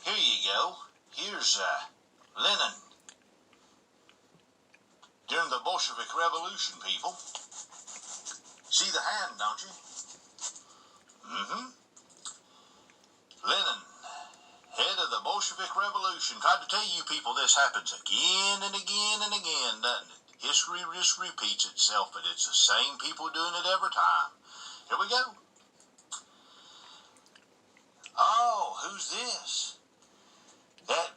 Here you go. Here's, Lenin. During the Bolshevik Revolution, people. See the hand, don't you? Mm-hmm. Lenin, head of the Bolshevik Revolution. Tried to tell you people this happens again and again and again, doesn't it? History just repeats itself, but it's the same people doing it every time. Here we go. Oh, who's this? That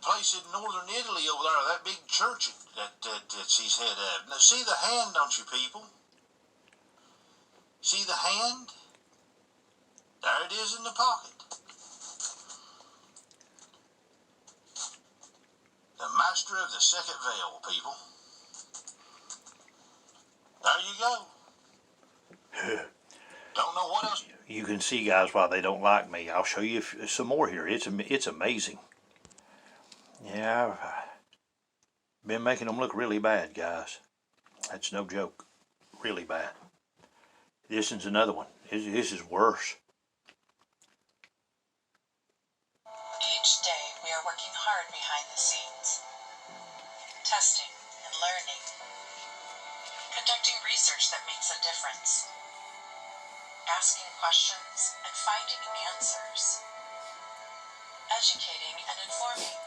place in northern Italy over there, that big church that's his head of. Now, see the hand, don't you, people? See the hand? There it is in the pocket. The master of the second veil, people. There you go. Don't know what else. You can see, guys, why they don't like me. I'll show you some more here. It's amazing. Yeah, I've been making them look really bad, guys. That's no joke. Really bad. This is another one. This is worse. Each day we are working hard behind the scenes, testing and learning, conducting research that makes a difference, asking questions and finding answers, educating and informing,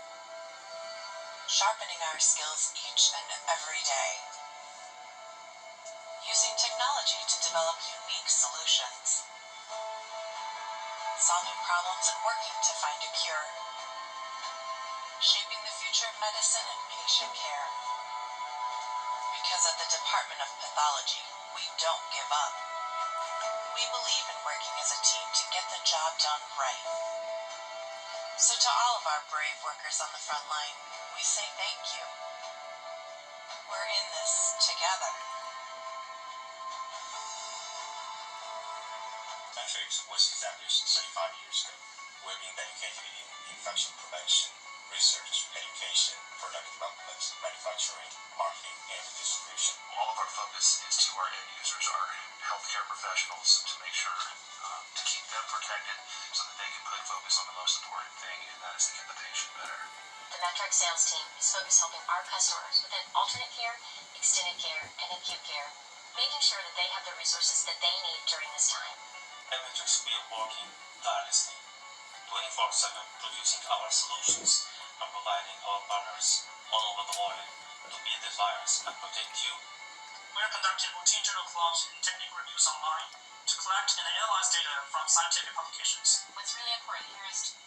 sharpening our skills each and every day, using technology to develop unique solutions, solving problems and working to find a cure, shaping the future of medicine and patient care. Because at the Department of Pathology, we don't give up. We believe in working as a team to get the job done right. So to all of our brave workers on the front line, we say thank you. We're in this together. Matrix was established 35 years ago. We've been dedicated in infection prevention, research, education, product development, manufacturing, marketing, and distribution. All of our focus is to our end users, our healthcare professionals, to make sure to keep them protected so that they can put focus on the most important thing, and that is to get the patient better. The Metric sales team is focused helping our customers within alternate care, extended care, and acute care, making sure that they have the resources that they need during this time. At Metrics, we are working tirelessly, 24/7, producing our solutions and providing our partners all over the world to beat the virus and protect you. We are conducting routine journal clubs and technical reviews online to collect and analyze data from scientific publications. What's really important here is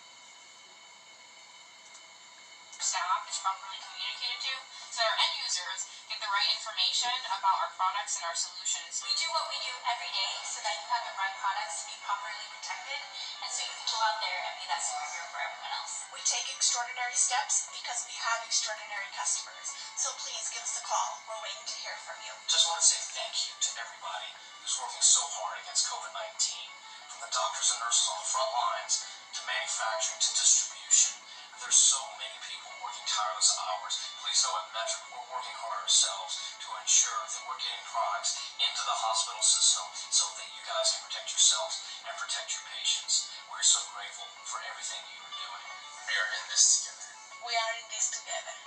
staff is properly communicated to, so our end users get the right information about our products and our solutions. We do what we do every day so that you have the right products to be properly protected, and so you can go out there and be that superhero for everyone else. We take extraordinary steps because we have extraordinary customers. So please give us a call. We're waiting to hear from you. Just want to say thank you to everybody who's working so hard against COVID-19, from the doctors and nurses on the front lines to manufacturing to distribution. There's so many people working tireless hours. Please know at Metric we're working hard ourselves to ensure that we're getting products into the hospital system so that you guys can protect yourselves and protect your patients. We're so grateful for everything you are doing. We are in this together. We are in this together.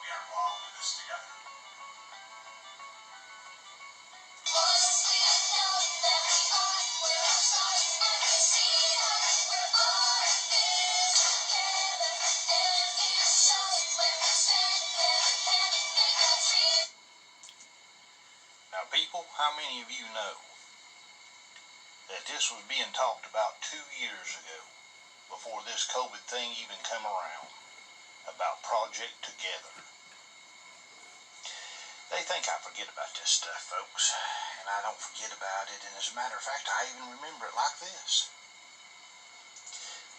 We are all in this together. Now, people, how many of you know that this was being talked about 2 years ago, before this COVID thing even come around, about Project Together? They think I forget about this stuff, folks, and I don't forget about it, and as a matter of fact, I even remember it like this.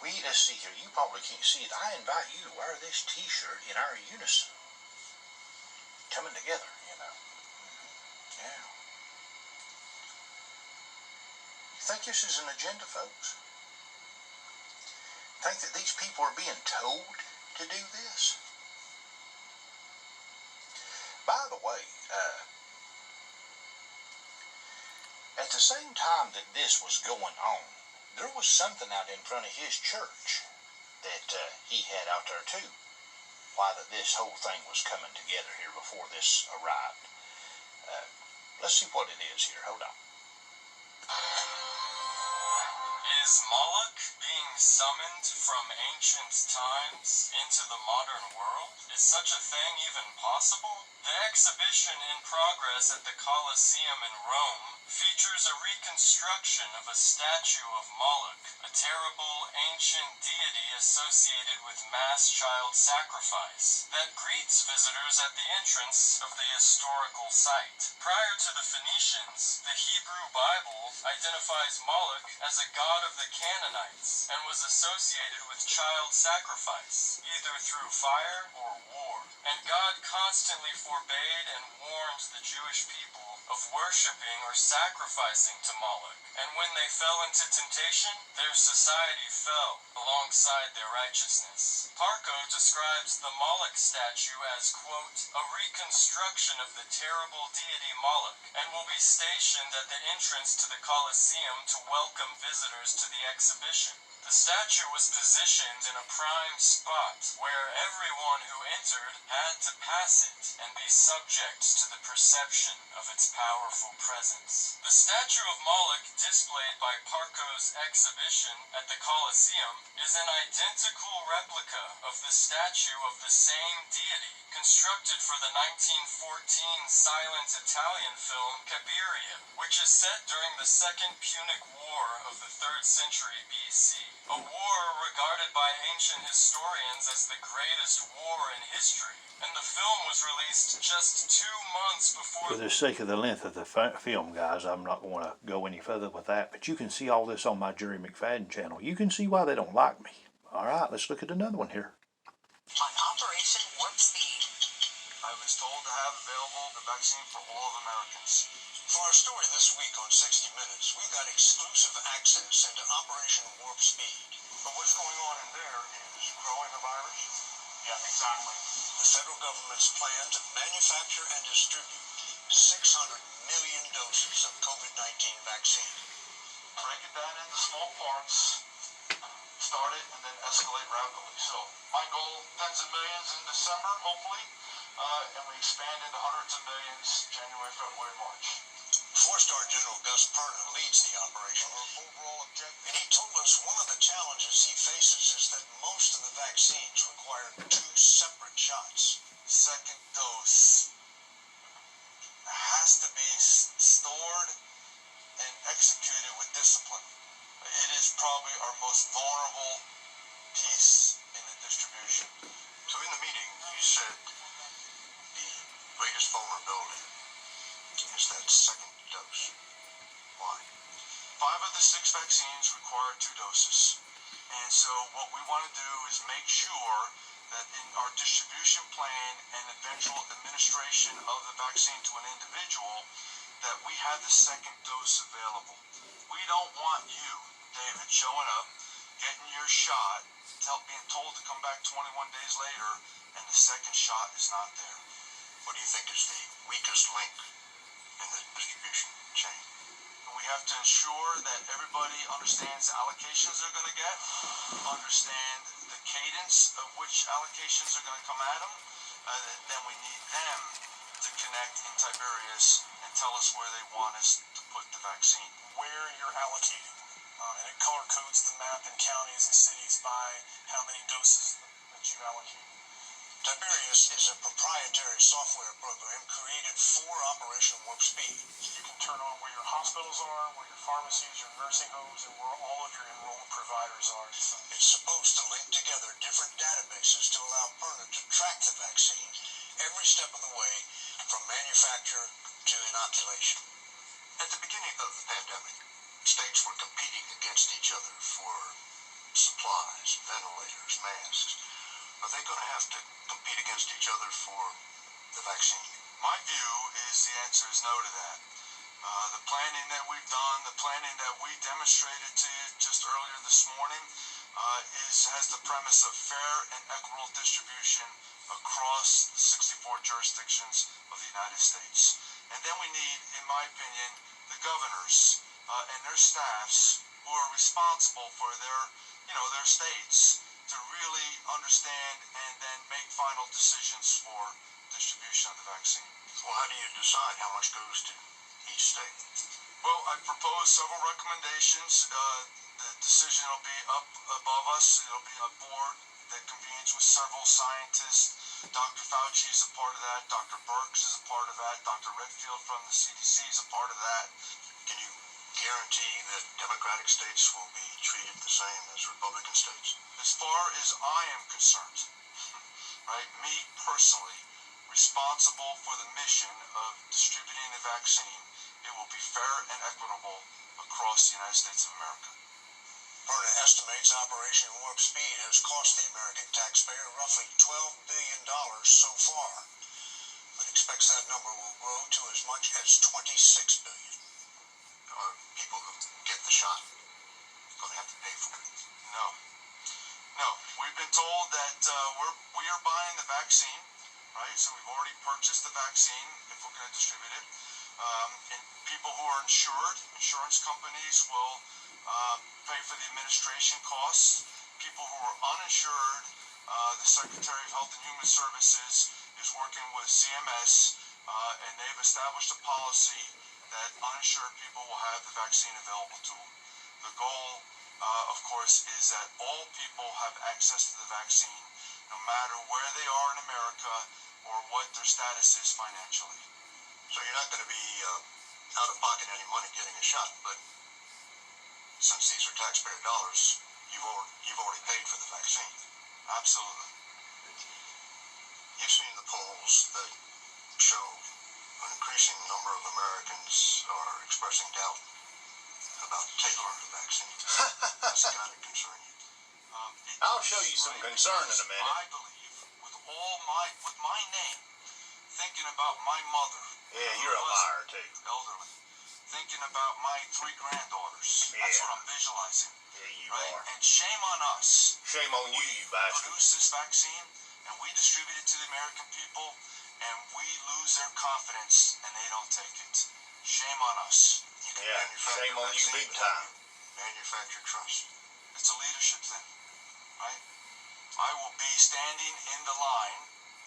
Let's see here, you probably can't see it. I invite you to wear this t-shirt in our unison. Coming together, you know. Yeah. You think this is an agenda, folks? Think that these people are being told to do this? By the way, at the same time that this was going on, there was something out in front of his church that he had out there too, while this whole thing was coming together here before this arrived. Let's see what it is here. Hold on. Is Moloch being summoned from ancient times into the modern world? Is such a thing even possible? The exhibition in progress at the Colosseum in Rome features a reconstruction of a statue of Moloch, a terrible ancient deity associated with mass child sacrifice, that greets visitors at the entrance of the historical site. Prior to the Phoenicians, the Hebrew Bible identifies Moloch as a god of the Canaanites and was associated with child sacrifice, either through fire or war. And God constantly forbade and warned the Jewish people of worshiping or sacrificing to Moloch. And when they fell into temptation, their society fell alongside their righteousness. Parco describes the Moloch statue as, quote, a reconstruction of the terrible deity Moloch, and will be stationed at the entrance to the Colosseum to welcome visitors to the exhibition. The statue was positioned in a prime spot where everyone who entered had to pass it and be subject to the perception of its powerful presence. The statue of Moloch displayed by Parco's exhibition at the Colosseum is an identical replica of the statue of the same deity constructed for the 1914 silent Italian film Cabiria, which is set during the Second Punic War of the 3rd century BC. A war regarded by ancient historians as the greatest war in history, and the film was released just 2 months before. For the sake of the length of the film, guys, I'm not going to go any further with that, but you can see all this on my Jerry McFadden channel. You can see why they don't like me. Alright, let's look at another one here. On Operation Warp Speed. I was told to have available the vaccine for all of Americans. For our story this week on 60 Minutes, we got exclusive access into Operation Warp Speed. But what's going on in there is growing the virus? Yeah, exactly. The federal government's plan to manufacture and distribute 600 million doses of COVID-19 vaccine. Break it down into small parts, start it, and then escalate rapidly. So my goal, tens of millions in December, hopefully, and we expand into hundreds of millions January, February, March. Four-star General Gus Perna leads the operation. Our overall objective. And he told us one of the challenges he faces is that most of the vaccines require 2 separate shots. Second dose has to be stored and executed with discipline. It is probably our most vulnerable piece in the distribution. So in the meeting, you said the greatest vulnerability is that second dose. Why? 5 of the 6 vaccines require 2 doses. And so what we want to do is make sure that in our distribution plan and eventual administration of the vaccine to an individual, that we have the second dose available. We don't want you, David, showing up, getting your shot, being told to come back 21 days later, and the second shot is not there. What do you think is the weakest link in the distribution chain? We have to ensure that everybody understands the allocations they're going to get, understand the cadence of which allocations are going to come at them, then we need them to connect in Tiberius and tell us where they want us to put the vaccine. Where you're allocating, and it color codes the map in counties and cities by how many doses that you allocate. Tiberius is a proprietary software program created for Operation Warp Speed. You can turn on where your hospitals are, where your pharmacies, your nursing homes, and where all of your enrolled providers are. It's supposed to link together different databases to allow Perna to track the vaccine every step of the way from manufacture to inoculation. masks. Are they going to have to compete against each other for the vaccine? My view is the answer is no to that. The planning that we've done, the planning that we demonstrated to you just earlier this morning, has the premise of fair and equitable distribution across the 64 jurisdictions of the United States. And then we need, in my opinion, the governors and their staffs who are responsible for their states to really understand and then make final decisions for distribution of the vaccine. Well, how do you decide how much goes to each state? Well, I propose several recommendations. The decision will be up above us. It'll be a board that convenes with several scientists. Dr. Fauci is a part of that. Dr. Birx is a part of that. Dr. Redfield from the CDC is a part of that. Can you guarantee that Democratic states will be treated the same as Republican states? As far as I am concerned, right, me personally, responsible for the mission of distributing the vaccine, it will be fair and equitable across the United States of America. Perna estimates Operation Warp Speed has cost the American taxpayer roughly $12 billion so far, but expects that number will grow to as much as $26 billion. Are people who get the shot going to have to pay for it? No. We've been told that we are buying the vaccine, right? So we've already purchased the vaccine if we're going to distribute it. And people who are insured, insurance companies will pay for the administration costs. People who are uninsured, the Secretary of Health and Human Services is working with CMS, and they've established a policy that uninsured people will have the vaccine available to them. The goal, of course, is that all people have access to the vaccine, no matter where they are in America or what their status is financially. So you're not going to be out of pocket any money getting a shot, but since these are taxpayer dollars, you've already paid for the vaccine. Absolutely. You've seen the polls that show an increasing number of Americans are expressing doubt about tailoring the vaccine. That's got to concern you. I'll show you some concern in a minute. I believe, with my name, thinking about my mother. Yeah, you're a liar too. Elderly. Thinking about my 3 granddaughters. That's what I'm visualizing. Yeah, you right? are. And shame on us. Shame on you, you bastard. Produce this vaccine, and we distribute it to the American people, and we lose their confidence, and they don't take it. Shame on us. Yeah, shame on you big time. Manufacture trust. It's a leadership thing, right? I will be standing in the line,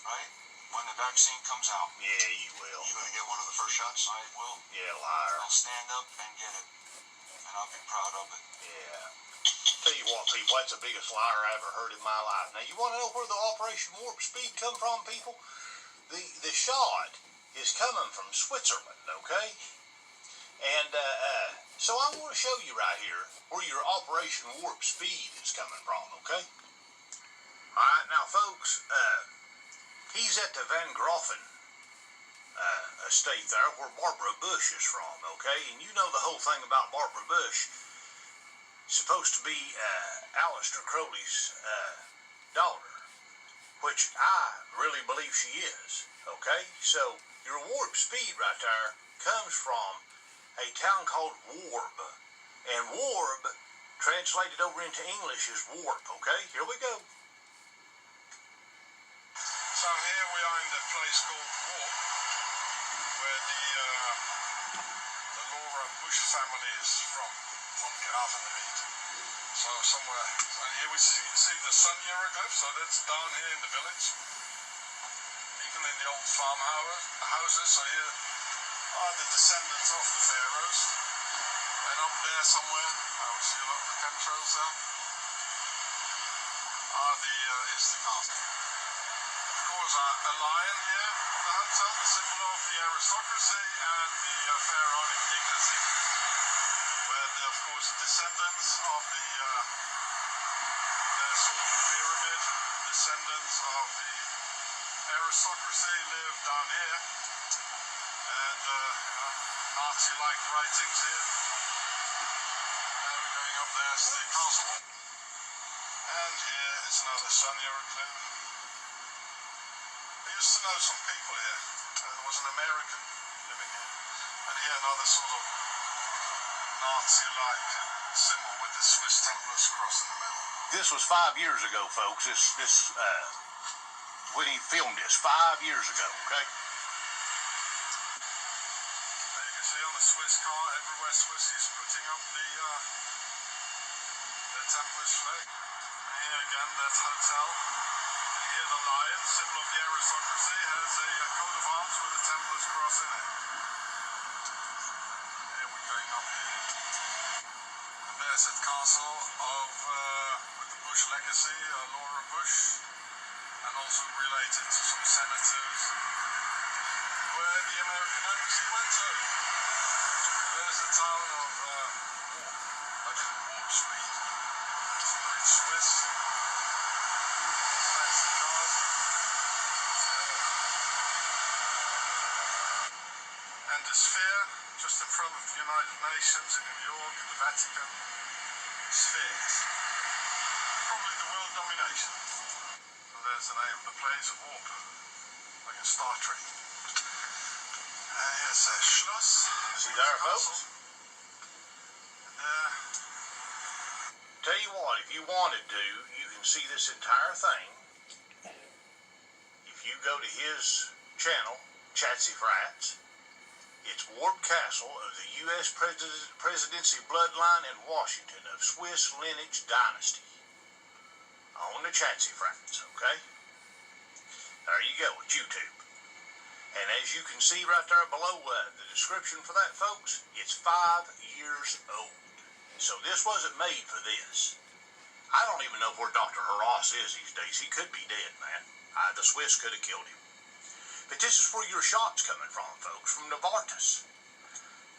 right, when the vaccine comes out. Yeah, you will. You going to get one of the first shots? I will. Yeah, liar. I'll stand up and get it, and I'll be proud of it. Yeah. Tell you what, people, that's the biggest liar I ever heard in my life. Now, you want to know where the Operation Warp Speed come from, people? The shot is coming from Switzerland, okay? And so I want to show you right here where your Operation Warp Speed is coming from, okay? All right, now, folks, he's at the Van Groffen estate there where Barbara Bush is from, okay? And you know the whole thing about Barbara Bush. Supposed to be Allister Crowley's daughter, which I really believe she is, okay? So your warp speed right there comes from a town called Warb, and Warb, translated over into English, is warp, okay? Here we go. So here we are in the place called Warp, where the Laura Bush family is from Gravenried. So somewhere, and here we see the sun hieroglyph, so that's down here in the village. Even in the old farmhouses, so here are the descendants of the pharaohs. And up there somewhere, I will see a lot of chemtrails there, is the castle. Of course, a lion here on the hotel, the symbol of the aristocracy and the pharaonic dignity, where of course descendants of the sort of a pyramid, descendants of the aristocracy live down here, and Nazi-like writings here. And we're going up there, the castle. And here is There's another sunnier clue. I used to know some people here. There was an American living here. And here another sort of Nazi-like symbol with the Swiss Templars cross in the middle. This was 5 years ago, folks. This when he filmed this 5 years ago, okay? There you can see on the Swiss car, everywhere Swiss is putting up the Templars flag. And here again, that's hotel. And here the lion, symbol of the aristocracy, has a coat of arms with the Templars cross in it. Here we're going up here. And there's that castle of with the Bush legacy, Laura Bush, and also related to some senators, where the American embassy went to. There's the town of Warp Speed. Some great Swiss. Fancy cars. And the sphere, just in front of the United Nations in New York, the Vatican. Spheres. Probably the world domination. So there's the name of the place, Warp. Like in Star Trek. Here's a Schloss. See there, folks? And Tell you what, if you wanted to, you can see this entire thing. If you go to his channel, Chatsy Frats, it's Warp Castle of the U.S. Presidency bloodline in Washington of Swiss lineage dynasty. On the Chatsy Frats, okay? There you go, it's YouTube. And as you can see right there below the description for that, folks, it's 5 years old. So this wasn't made for this. I don't even know where Dr. Horus is these days. He could be dead, man. The Swiss could have killed him. But this is where your shot's coming from, folks, from Novartis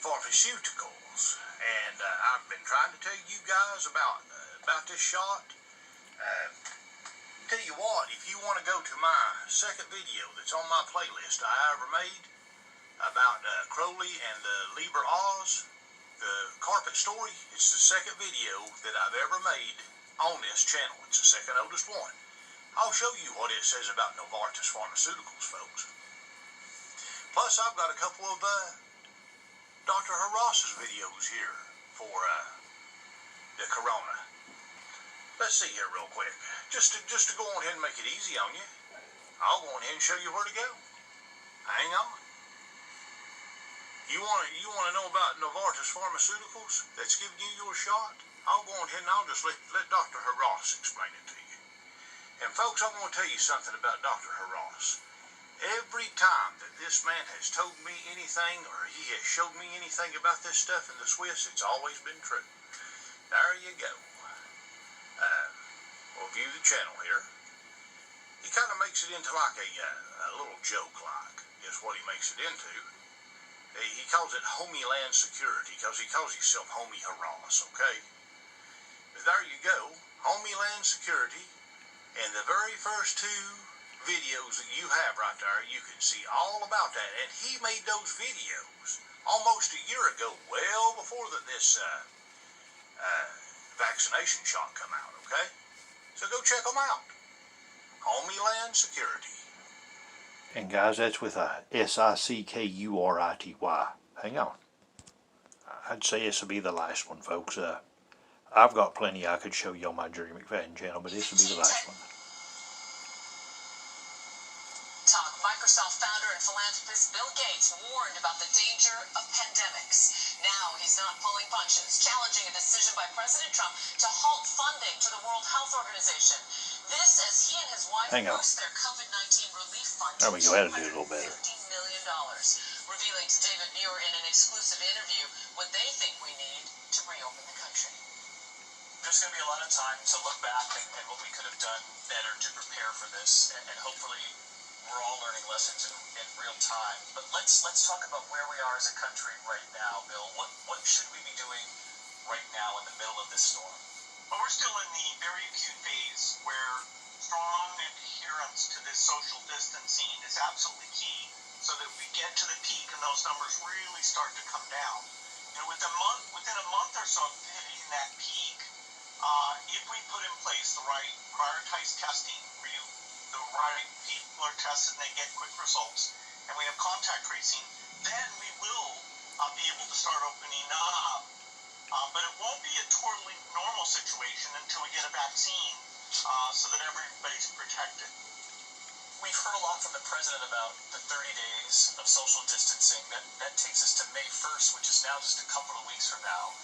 Pharmaceuticals. And I've been trying to tell you guys about this shot. Tell you what, if you want to go to my second video that's on my playlist I ever made about Crowley and the Liber Oz, the carpet story, it's the second video that I've ever made on this channel. It's the second oldest one. I'll show you what it says about Novartis Pharmaceuticals, folks. Plus, I've got a couple of Dr. Horus's videos here for the Corona. Let's see here real quick. Just to go on ahead and make it easy on you, I'll go on ahead and show you where to go. Hang on. You want to know about Novartis Pharmaceuticals that's giving you your shot? I'll go on ahead and I'll just let Dr. Horus explain it to you. And folks, I'm going to tell you something about Dr. Horus. Every time that this man has told me anything or he has showed me anything about this stuff in the Swiss, it's always been true. There you go. We'll view the channel here. He kind of makes it into like a little joke, like, is what he makes it into. He calls it Homie Land Security because he calls himself Homie Horus, okay? But there you go, Homie Land Security, and the very first two videos that you have right there, you can see all about that. And he made those videos almost a year ago, well before this vaccination shot come out, okay? So go check them out. Homie Land Security. And guys, that's with a Sickurity. Hang on. I'd say this will be the last one, folks. I've got plenty I could show you on my Jerry McFadden channel, but this will be the last one. Microsoft founder and philanthropist Bill Gates warned about the danger of pandemics. Now he's not pulling punches, challenging a decision by President Trump to halt funding to the World Health Organization. This as he and his wife boost their COVID-19 relief fund to there we go, that'll do it a little better. $50 million, revealing to David Muir in an exclusive interview what they think we need to reopen the country. There's going to be a lot of time to look back and what we could have done better to prepare for this, and hopefully we're all learning lessons in real time. But let's talk about where we are as a country right now, Bill. What should we be doing right now in the middle of this storm? Well, we're still in the very acute phase where strong adherence to this social distancing is absolutely key so that we get to the peak and those numbers really start to come down. And within a month or so of hitting that peak, if we put in place the right prioritized randomized testing where the right people are tested and they get quick results, and we have contact tracing, then we will be able to start opening up. But it won't be a totally normal situation until we get a vaccine so that everybody's protected. We've heard a lot from the president about the 30 days of social distancing. That takes us to May 1st, which is now just a couple of weeks from now.